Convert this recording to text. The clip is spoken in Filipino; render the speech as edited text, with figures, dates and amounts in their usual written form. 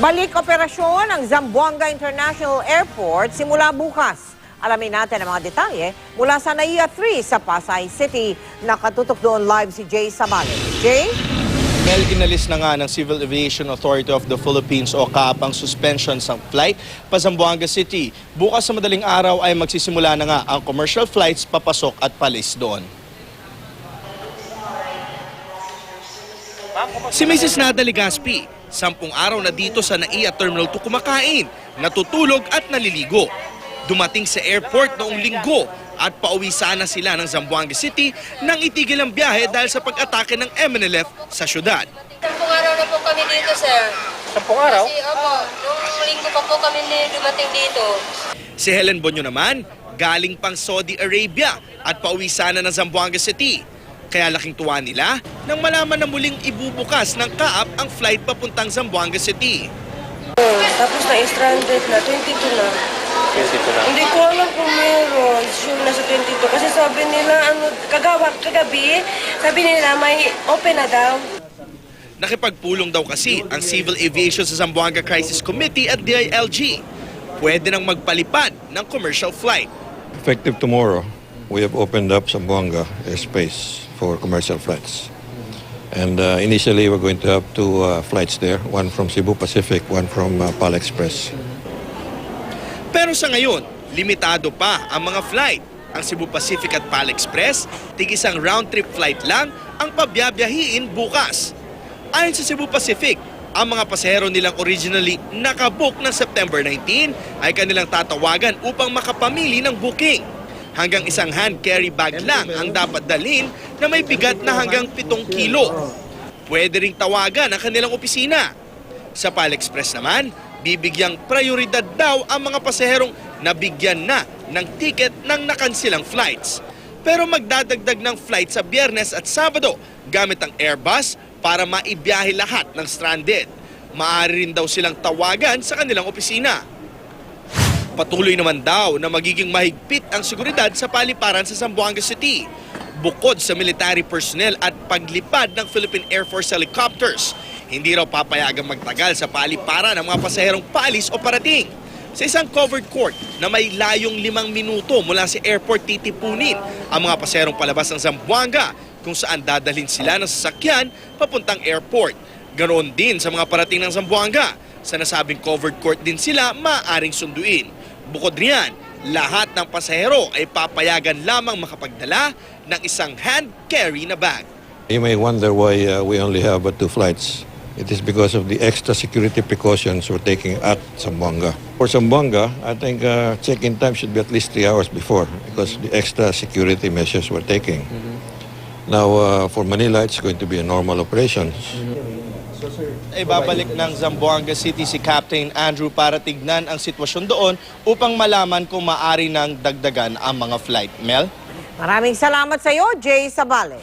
Balik operasyon ang Zamboanga International Airport simula bukas. Alamin natin ang mga detalye mula sa NAIA 3 sa Pasay City. Nakatutok doon live si Jay Sabale. Jay? Mel, inalis na nga ng Civil Aviation Authority of the Philippines o CAAP ang suspension sa flight pa Zamboanga City. Bukas sa madaling araw ay magsisimula na nga ang commercial flights papasok at palis doon. Si Mrs. Nada Legaspi, 10 araw na dito sa NAIA Terminal 2 kumakain, natutulog at naliligo. Dumating sa airport noong linggo at pauwi sana sila ng Zamboanga City nang itigil ang biyahe dahil sa pag-atake ng MNLF sa syudad. 10 araw na po kami dito, sir. 10 araw? Kasi, nung linggo pa po kami dumating dito. Si Helen Bonyo naman, galing pang Saudi Arabia at pauwi sana ng Zamboanga City. Kaya laking tuwa nila nang malaman na muling ibubukas ng CAAP ang flight papuntang Zamboanga City. Tapos na-stranded na, 22 na. 22 na. Hindi ko alam kung meron. Sure na sa 22. Kasi sabi nila, kagabi, sabi nila may open na daw. Nakipagpulong daw kasi ang Civil Aviation sa Zamboanga Crisis Committee at DILG. Pwede nang magpalipad ng commercial flight. Effective tomorrow, we have opened up Zamboanga airspace for commercial flights. And initially, we're going to have 2 flights there, one from Cebu Pacific, one from PAL Express. Pero sa ngayon, limitado pa ang mga flight. Ang Cebu Pacific at PAL Express, tig-isang round-trip flight lang ang pabiyabiyahiin bukas. Ayon sa Cebu Pacific, ang mga pasahero nilang originally nakabook ng September 19 ay kanilang tatawagan upang makapamili ng booking. Hanggang isang hand carry bag lang ang dapat dalhin na may bigat na hanggang 7 kilo. Pwede ring tawagan ang kanilang opisina. Sa PAL Express naman, bibigyang prioridad daw ang mga pasaherong nabigyan na ng ticket ng nakansilang flights. Pero magdadagdag ng flight sa Biyernes at Sabado gamit ang Airbus para maibiyahe lahat ng stranded. Maaari rin daw silang tawagan sa kanilang opisina. Patuloy naman daw na magiging mahigpit ang seguridad sa paliparan sa Zamboanga City. Bukod sa military personnel at paglipad ng Philippine Air Force helicopters, hindi raw papayagang magtagal sa paliparan ng mga pasaherong paalis o parating. Sa isang covered court na may layong 5 minuto mula sa airport titipunin ang mga pasaherong palabas ng Zamboanga kung saan dadalhin sila ng sasakyan papuntang airport. Ganoon din sa mga parating ng Zamboanga. Sa nasabing covered court din sila maaaring sunduin. Bukod riyan, lahat ng pasahero ay papayagan lamang makapagdala ng isang hand carry na bag. You may wonder why we only have 2 flights. It is because of the extra security precautions we're taking at Zamboanga. For Zamboanga, I think check-in time should be at least 3 hours before because the extra security measures we're taking. Now, for Manila, it's going to be a normal operation. Ay babalik ng Zamboanga City si Captain Andrew para tignan ang sitwasyon doon upang malaman kung maaari nang dagdagan ang mga flight. Mel? Maraming salamat sa iyo, Jay Sabale.